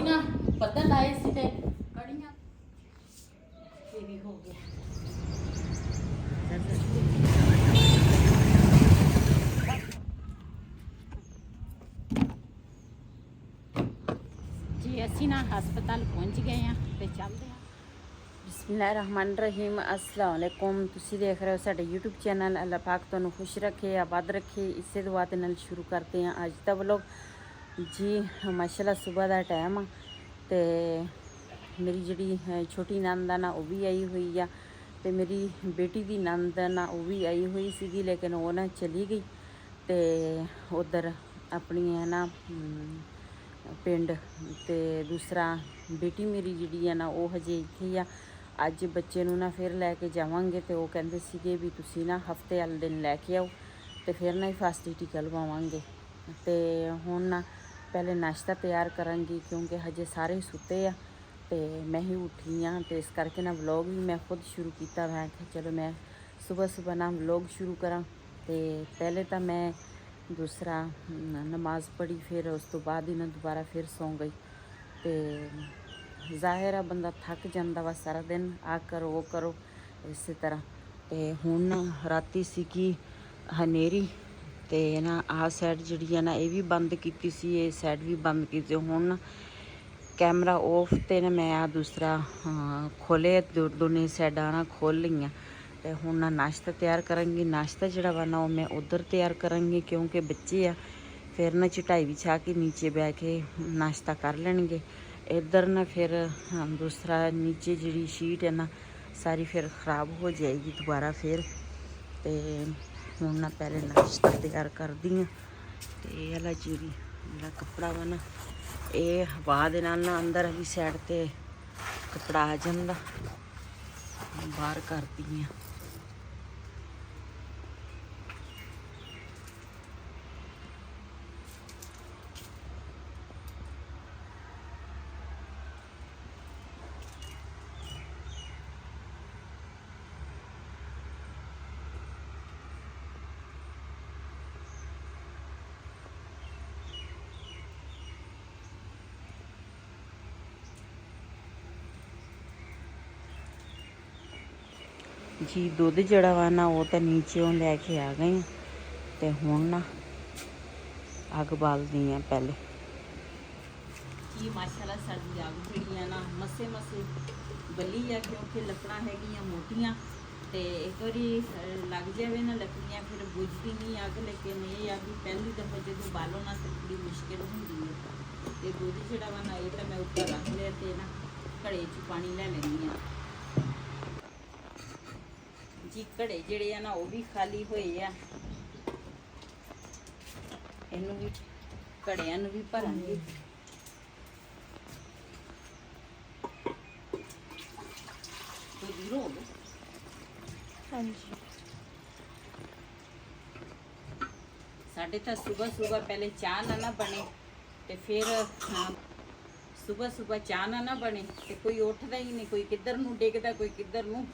ना बदल आए सी ते कड़ियां ये भी हो गया। जी असी ना हस्पताल पहुंच गए हैं ते चलते हैं। बिस्मिल्लाहिर्रहमानिर्रहीम अस्सलाम वालेकुम। तुसी देख रहे हो साडे यूट्यूब चैनल। अल्लाह पाक तुहानू खुश रखे आबाद रखे। इसे दुआ दे नाल शुरू करते हैं अज दा व्लॉग। जी माशाल्लाह सुबह दा टाइम आ ते मेरी जिहड़ी छोटी नंद आ ना वो भी आई हुई आ ते मेरी बेटी दी नंद ना वो भी आई हुई सीगी, लेकिन वो ना चली गई ते उधर अपनी है ना पिंड। ते दूसरा बेटी मेरी जिहड़ी है ना वो हजे इत्थे ही आ। अज बच्चे नू ना फिर लैके जावांगे ते वो कहंदे सीगे भी तुसी ना हफ्ते वाले दिन लैके आओ ते फिर ना फस्ट टीका लवावांगे। ते हुण ना पहले नाश्ता तैयार करांगी क्योंकि हजे सारे सुते आ ते मैं ही उठी हाँ, तो इस करके ना व्लॉग भी मैं खुद शुरू किया। मैं आख्या चलो मैं सुबह सुबह ना व्लॉग शुरू करा। तो पहले तो मैं दूसरा नमाज पढ़ी, फिर उस तो बाद ही ना दोबारा फिर सौ गई। तो जाहिर है बंदा थक जाता वा सारा दिन आ करो वो करो इस तरह। तो हुण ना राती सीगी हनेरी ते ना आह साइड जिहड़ी है ना ये भी बंद की सी, ये साइड भी बंद की। हुण ना कैमरा ऑफ ते ना मैं आ दूसरा खोले दोनों साइडा ना खोल लीआं। तो हुण ना नाश्ता तैयार करांगी। नाश्ता जिहड़ा वा ना मैं उधर तैयार करांगी क्योंकि बच्चे आ, फिर ना चटाई बिछा के नीचे बह के नाश्ता कर लेंगे। इधर ना फिर दूसरा नीचे जिहड़ी शीट है ना सारी फिर ख़राब हो जाएगी दोबारा फिर। तो हुण ना पहले नाश्ता तैयार करदी हाँ। तो ये वाला जिहड़ा कपड़ा वा ना ये हवा दे नाल ना अंदर वाली साइड ते कपड़ा आ जांदा, बाहर करदी हाँ। जी दुध जड़ा वा ना वो तो नीचे लैके आ गए। तो हुण ना अग बालदी हैं पहले। जी माशाल्लाह साडी अग जिहड़ी है ना मसे मसे बली है क्योंकि लकड़ां हैगियां मोटियां। तो एक बारी लग जाए ना लकड़ियाँ फिर बुझदी नहीं अग, लेकिन ये आ भी पहली दफ़ा जो बालो ना तो बड़ी मुश्किल होंदी है। तो दुध जिहड़ा वा ना ये तो मैं उत्तर रख लिया तो ना घड़े च पानी लै लैंदी हाँ। जी घड़े जिहड़े आ ना वो भी खाली होए आ, इनू भी घड़ियां नू भी भरांगे। हाँ जी साढ़े तो सुबह सुबह पहले चाह ना बने तो फिर सुबह सुबह चाह ना बने तो कोई उठता ही नहीं, कोई किधर नूं डिगदा कोई किधर नूं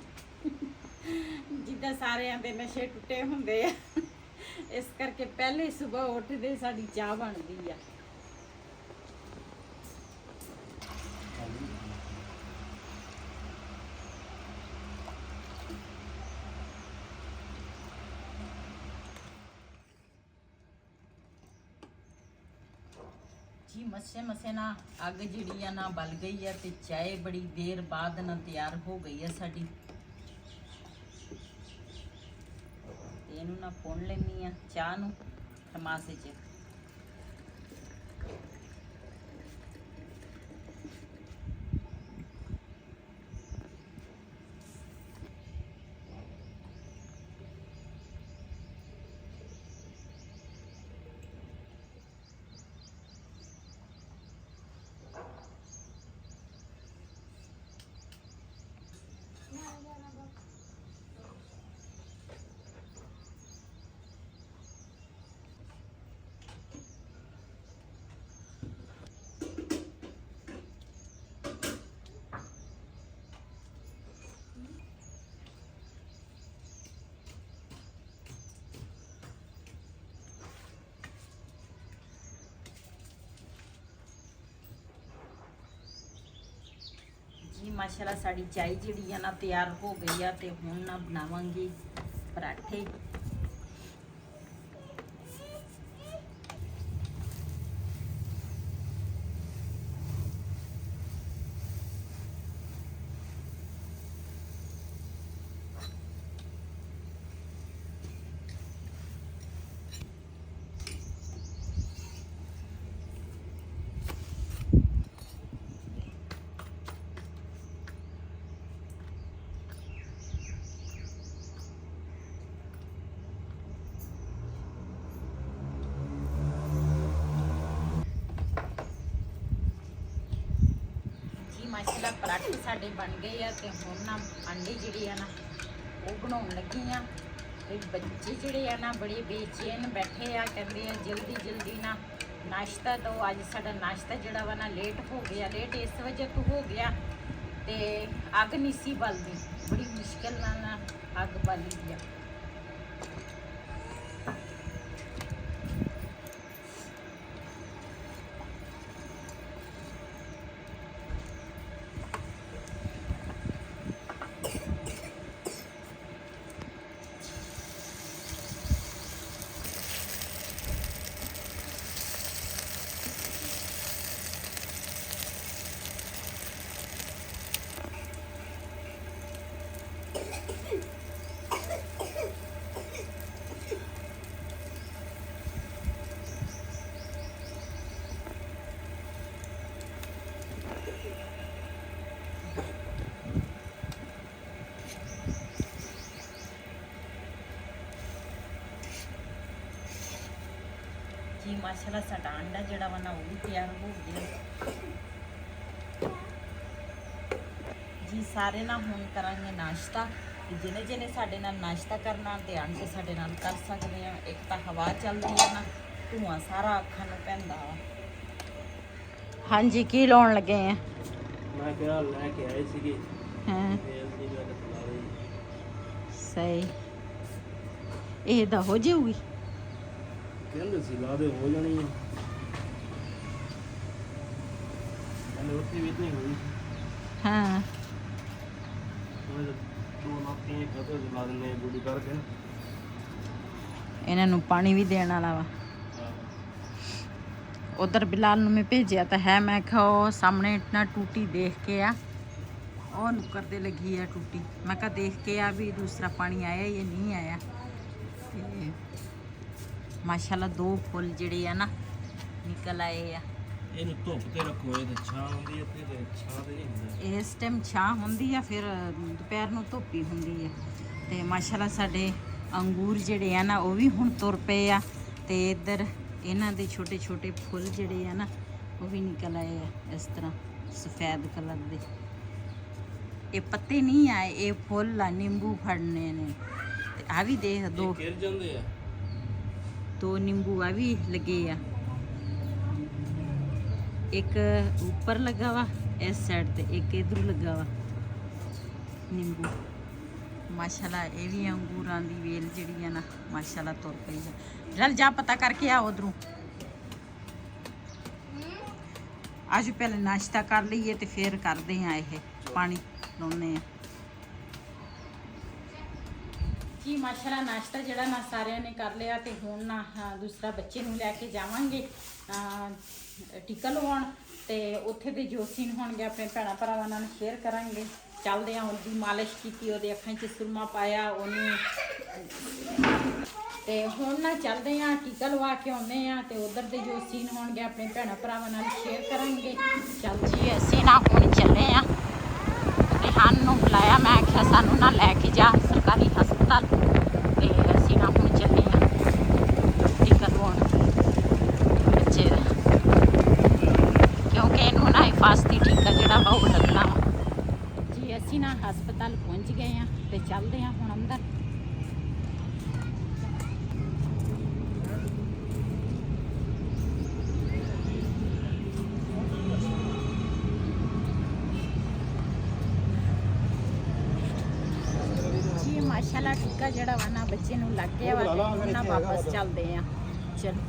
जिद्दां सारिਆਂ ਦੇ नशे टुटे ਹੁੰਦੇ ਆ इस करके पहले सुबह उठते साड़ी चाह बनती है। जी मसे मसे ना अग जिहड़ी ना बल गई है तो चाय बड़ी देर बाद ना तैयार हो गई है साड़ी। इनू ना पुन लैनी आ चाह नू थमासे च। ਮਾਸ਼ਾਅੱਲਾ ਸਾਡੀ ਚਾਈ ਜਿਹੜੀ ਆ ਨਾ ਤਿਆਰ ਹੋ ਗਈ ਆ ਤੇ ਹੁਣ ਨਾ ਬਣਾਵਾਂਗੇ ਪਰਾਠੇ। ਮਾਸ਼ਾਅੱਲਾ ਪਰਾਠੇ ਸਾਡੇ ਬਣ ਗਏ ਆ ਤੇ ਹੁਣ ਨਾ ਅੰਡੇ ਜਿਹੜੇ ਆ ਨਾ ਉਹ ਬਣਾਉਣ ਲੱਗੀ ਆ। ਤੇ ਬੱਚੇ ਜਿਹੜੇ ਆ ਨਾ ਬੜੇ ਬੇਚੈਨ ਬੈਠੇ ਆ, ਕਹਿੰਦੇ ਆ ਜਲਦੀ ਜਲਦੀ ਨਾ ਨਾਸ਼ਤਾ ਦਿਓ। ਅੱਜ ਸਾਡਾ ਨਾਸ਼ਤਾ ਜਿਹੜਾ ਵਾ ਨਾ ਲੇਟ ਹੋ ਗਿਆ। ਲੇਟ ਇਸ ਵਜ੍ਹਾ ਤੋਂ ਹੋ ਗਿਆ ਤੇ ਅੱਗ ਨਹੀਂ ਸੀ ਬਲਦੀ, ਬੜੀ ਮੁਸ਼ਕਿਲ ਨਾਲ ਨਾ ਅੱਗ ਬਾਲੀ ਗਿਆ। ਜੀ ਮਾਸ਼ਾਅੱਲਾ ਸਾਡਾ ਅੰਡਾ ਜਿਹੜਾ ਵਾ ਨਾ ਉਹ ਵੀ ਤਿਆਰ ਹੋ ਗਿਆ ਜੀ। ਸਾਰੇ ਨਾ ਹੁਣ ਕਰਾਂਗੇ ਨਾਸ਼ਤਾ। ਜਿਹਨੇ ਜਿਹਨੇ ਸਾਡੇ ਨਾਲ ਨਾਸ਼ਤਾ ਕਰਨਾ ਤੇ ਆਣ ਕੇ ਸਾਡੇ ਨਾਲ ਕਰ ਸਕਦੇ ਆ। ਇੱਕ ਤਾਂ ਹਵਾ ਚੱਲਦੀ ਆ ਨਾ, ਧੂਆਂ ਸਾਰਾ ਅੱਖਾਂ ਨੂੰ ਪੈਂਦਾ ਵਾ। ਹਾਂਜੀ ਕੀ ਲਾਉਣ ਲੱਗੇ ਆ? ਮੈਂ ਕਿਹਾ ਲੈ ਕੇ ਆਏ ਸੀਗੇ। ਹਾਂ ਸਹੀ, ਇਹ ਤਾਂ ਹੋ ਜਾਊਗੀ। ਕਹਿੰਦੇ ਸੀ ਲਾ ਦੇ ਹੋ ਜਾਣੀ ਹੈ। ਕਹਿੰਦੇ ਉੱਥੇ ਵੀ ਇਤਨੀ ਹੋਈ। ਹਾਂ ਉਹ ਦੋ ਨਾਪੀਆਂ ਖਤਰ ਲਾ ਦਿੰਦੇ ਗੁੱਡੀ ਕਰਕੇ। ਇਹਨਾਂ ਨੂੰ ਪਾਣੀ ਵੀ ਦੇਣ ਵਾਲਾ ਵਾ। ਉਧਰ ਬਿਲਾਲ ਨੂੰ ਮੈਂ ਭੇਜਿਆ ਤਾਂ ਹੈ। ਮੈਂ ਕਿਹਾ ਉਹ ਸਾਹਮਣੇ ਇਤਨਾ ਟੂਟੀ ਦੇਖ ਕੇ ਆ, ਉਹ ਨੁੱਕਰ ਤੇ ਲੱਗੀ ਆ ਟੂਟੀ। ਮੈਂ ਕਿਹਾ ਦੇਖ ਕੇ ਆ ਵੀ ਦੂਸਰਾ ਪਾਣੀ ਆਇਆ ਜਾਂ ਨਹੀਂ ਆਇਆ। ਤੇ ਮਾਸ਼ਾਅੱਲਾ 2 ਫੁੱਲ ਜਿਹੜੇ ਆ ਨਾ ਨਿਕਲ ਆਏ ਆ। ਇਹਨੂੰ ਧੁੱਪ ਤੇ ਰੱਖੋ, ਇਹ ਤਾਂ ਛਾਂ ਹੁੰਦੀ ਹੈ ਤੇ ਛਾਂ ਤੇ ਨਹੀਂ ਹੁੰਦਾ। ਇਸ ਟਾਈਮ ਛਾਂ ਹੁੰਦੀ ਆ, ਫਿਰ ਦੁਪਹਿਰ ਨੂੰ ਧੁੱਪ ਹੀ ਹੁੰਦੀ ਆ। ਤੇ ਮਾਸ਼ਾਅੱਲਾ ਸਾਡੇ ਅੰਗੂਰ ਜਿਹੜੇ ਆ ਨਾ ਉਹ ਵੀ ਹੁਣ ਤੁਰ ਪਏ ਆ। ਤੇ ਇੱਧਰ ਇਹਨਾਂ ਦੇ ਛੋਟੇ ਛੋਟੇ ਫੁੱਲ ਜਿਹੜੇ ਆ ਨਾ ਉਹ ਵੀ ਨਿਕਲ ਆਏ ਆ ਇਸ ਤਰ੍ਹਾਂ ਸਫੈਦ ਕਲਰ ਦੇ। ਇਹ ਪੱਤੇ ਨਹੀਂ ਆਏ, ਇਹ ਫੁੱਲ ਆ, ਨਿੰਬੂ ਫੜਨੇ ਨੇ। ਤੇ ਆ ਵੀ ਦੇਖ ਦੋ ਗਿਰ ਜਾਂਦੇ ਆ। 2 ਨਿੰਬੂ ਆ ਵੀ ਲੱਗੇ ਆ। ਇੱਕ ਉੱਪਰ ਲੱਗਾ ਵਾ ਇਸ ਸਾਈਡ ਤੇ, ਇੱਕ ਇਧਰੋਂ ਲੱਗਾ ਵਾ ਨਿੰਬੂ। ਮਾਸ਼ਾਅੱਲਾ ਇਹ ਵੀ ਅੰਗੂਰਾਂ ਦੀ ਵੇਲ ਜਿਹੜੀ ਆ ਨਾ ਮਾਸ਼ਾਅੱਲਾ ਤੁਰ ਪਈ ਆ। ਜਲ ਜਾ ਪਤਾ ਕਰਕੇ ਆ ਉਧਰੋਂ। ਅੱਜ ਪਹਿਲੇ ਨਾਸ਼ਤਾ ਕਰ ਲਈਏ ਤੇ ਫਿਰ ਕਰਦੇ ਆ ਇਹ ਪਾਣੀ ਲਾਉਣੇ ਆ ਜੀ। ਮਾਸ਼ਾਅੱਲਾ ਨਾਸ਼ਤਾ ਜਿਹੜਾ ਨਾ ਸਾਰਿਆਂ ਨੇ ਕਰ ਲਿਆ ਤੇ ਹੁਣ ਨਾ ਦੂਸਰਾ ਬੱਚੇ ਨੂੰ ਲੈ ਕੇ ਜਾਵਾਂਗੇ ਟੀਕਾ ਲਵਾਉਣ। ਤੇ ਉੱਥੇ ਦੇ ਜੋ ਸੀਨ ਹੋਣਗੇ ਆਪਣੇ ਭੈਣਾਂ ਭਰਾਵਾਂ ਨਾਲ ਸ਼ੇਅਰ ਕਰਾਂਗੇ। ਚੱਲਦੇ ਆ, ਉਹਦੀ ਮਾਲਿਸ਼ ਕੀਤੀ, ਉਹਦੇ ਅੱਖਾਂ 'ਚ ਸੁਰਮਾ ਪਾਇਆ ਉਹਨੂੰ। ਤੇ ਹੁਣ ਨਾ ਚੱਲਦੇ ਆ ਟੀਕਾ ਲਵਾ ਕੇ ਆਉਂਦੇ ਆ ਤੇ ਉਧਰ ਦੇ ਜੋ ਸੀਨ ਹੋਣਗੇ ਆਪਣੇ ਭੈਣਾਂ ਭਰਾਵਾਂ ਨਾਲ ਸ਼ੇਅਰ ਕਰਾਂਗੇ। ਚੱਲ ਜੀ ਅਸੀਂ ਨਾ ਹੁਣ ਚੱਲੇ ਆ। ਰਿਹਾਨ ਨੂੰ ਬੁਲਾਇਆ, ਮੈਂ ਆਖਿਆ ਸਾਨੂੰ ਨਾ ਲੈ ਕੇ ਜਾ ਸਰਕਾਰੀ ਹਸਪਤਾਲ। ਤੇ ਅਸੀਂ ਨਾ ਹੁਣ ਚੱਲੇ ਆ ਟੀਕਾ ਲਵਾਉਣ ਬੱਚੇ ਦਾ, ਕਿਉਂਕਿ ਇਹਨੂੰ ਨਾ ਹਿਫਾਜ਼ਤੀ ਟੀਕਾ ਜਿਹੜਾ ਵਾ ਉਹ ਲੱਗਣਾ ਵਾ ਜੀ। ਅਸੀਂ ਨਾ ਹਸਪਤਾਲ ਪਹੁੰਚ ਗਏ ਆ ਤੇ ਚੱਲਦੇ ਆ ਹੁਣ ਅੰਦਰ। ਮਾਸ਼ਾਅੱਲਾ ਟੀਕਾ ਜਿਹੜਾ ਵਾ ਨਾ ਬੱਚੇ ਨੂੰ ਲੱਗ ਗਿਆ ਵਾ ਤੇ ਨਾ ਵਾਪਸ ਚੱਲਦੇ ਆ। ਚਲੋ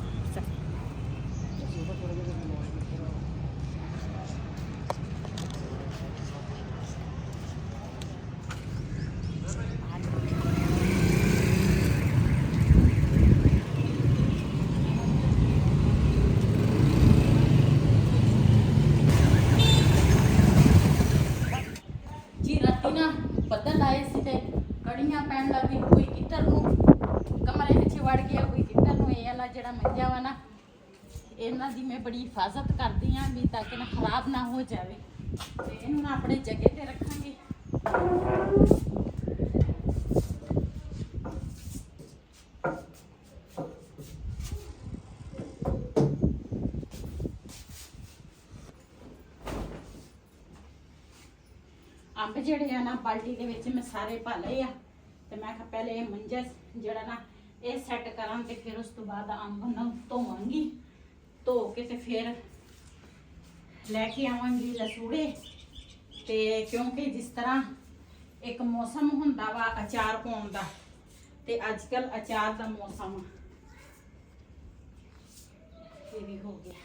ਇਹਨਾਂ ਦੀ ਮੈਂ ਬੜੀ ਹਿਫਾਜ਼ਤ ਕਰਦੀ ਆਂ ਵੀ ਤਾਂ ਕਿ ਨਾ ਖਰਾਬ ਨਾ ਹੋ ਜਾਵੇ ਤੇ ਇਹਨੂੰ ਨਾ ਆਪਣੇ ਜਗ੍ਹਾ ਤੇ ਰੱਖਾਂਗੇ। ਅੰਬ ਜਿਹੜੇ ਆ ਨਾ ਬਾਲਟੀ ਦੇ ਵਿੱਚ ਮੈਂ ਸਾਰੇ ਪਾ ਲਏ ਆ ਤੇ ਮੈਂ ਕਿਹਾ ਪਹਿਲੇ ਇਹ ਮੰਜਾ ਜਿਹੜਾ ਨਾ ਇਹ ਸੈੱਟ ਕਰਾਂ ਤੇ ਫਿਰ ਉਸ ਤੋਂ ਬਾਅਦ ਅੰਬ ਨੂੰ ਧੋਵਾਂਗੀ। ਧੋ ਕੇ ਤੇ ਫਿਰ ਲੈ ਕੇ ਆਵਾਂਗੀ ਲਸੂੜੇ ਤੇ ਕਿਉਂਕਿ ਜਿਸ ਤਰ੍ਹਾਂ ਇੱਕ ਮੌਸਮ ਹੁੰਦਾ ਵਾ ਅਚਾਰ ਪਾਉਣ ਦਾ ਤੇ ਅੱਜ ਕੱਲ ਅਚਾਰ ਦਾ ਮੌਸਮ ਆ। ਇਹ ਵੀ ਹੋ ਗਿਆ।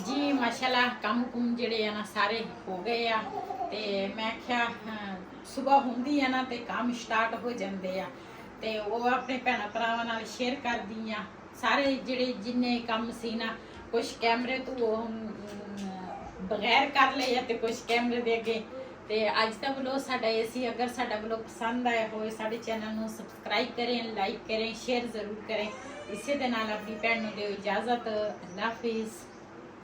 ਜੀ ਮਾਸ਼ਾਅੱਲਾ ਕੰਮ ਕੁਮ ਜਿਹੜੇ ਆ ਨਾ ਸਾਰੇ ਹੋ ਗਏ ਆ ਤੇ ਮੈਂ ਕਿਹਾ ਸਵੇਰ ਹੁੰਦੀ ਆ ਨਾ ਤੇ ਕੰਮ ਸਟਾਰਟ ਹੋ ਜਾਂਦੇ ਆ ਤੇ ਉਹ ਆਪਣੇ ਭੈਣਾਂ ਭਰਾਵਾਂ ਨਾਲ ਸ਼ੇਅਰ ਕਰਦੀ ਆ ਸਾਰੇ ਜਿਹੜੇ ਜਿੰਨੇ ਕੰਮ ਸੀ ਨਾ। ਕੁਝ ਕੈਮਰੇ ਤੋਂ ਬਗੈਰ ਕਰ ਲਏ ਤੇ ਕੁਝ ਕੈਮਰੇ ਦੇ ਅੱਗੇ। ਤੇ ਅੱਜ ਦਾ ਵਲੋਗ ਸਾਡਾ ਇਹ ਸੀ। ਅਗਰ ਸਾਡਾ ਵਲੋਗ ਪਸੰਦ ਆਇਆ ਹੋਵੇ ਸਾਡੇ ਚੈਨਲ ਨੂੰ ਸਬਸਕ੍ਰਾਈਬ ਕरें, ਲਾਈਕ करें, शेयर ਜ਼ਰੂਰ करें। ਇਸੇ ਦੇ ਨਾਲ ਆਪਣੀ ਭੈਣ ਨੂੰ ਦਿਓ ਇਜਾਜ਼ਤ। ਅੱਲਾਹ ਹਾਫਿਜ਼।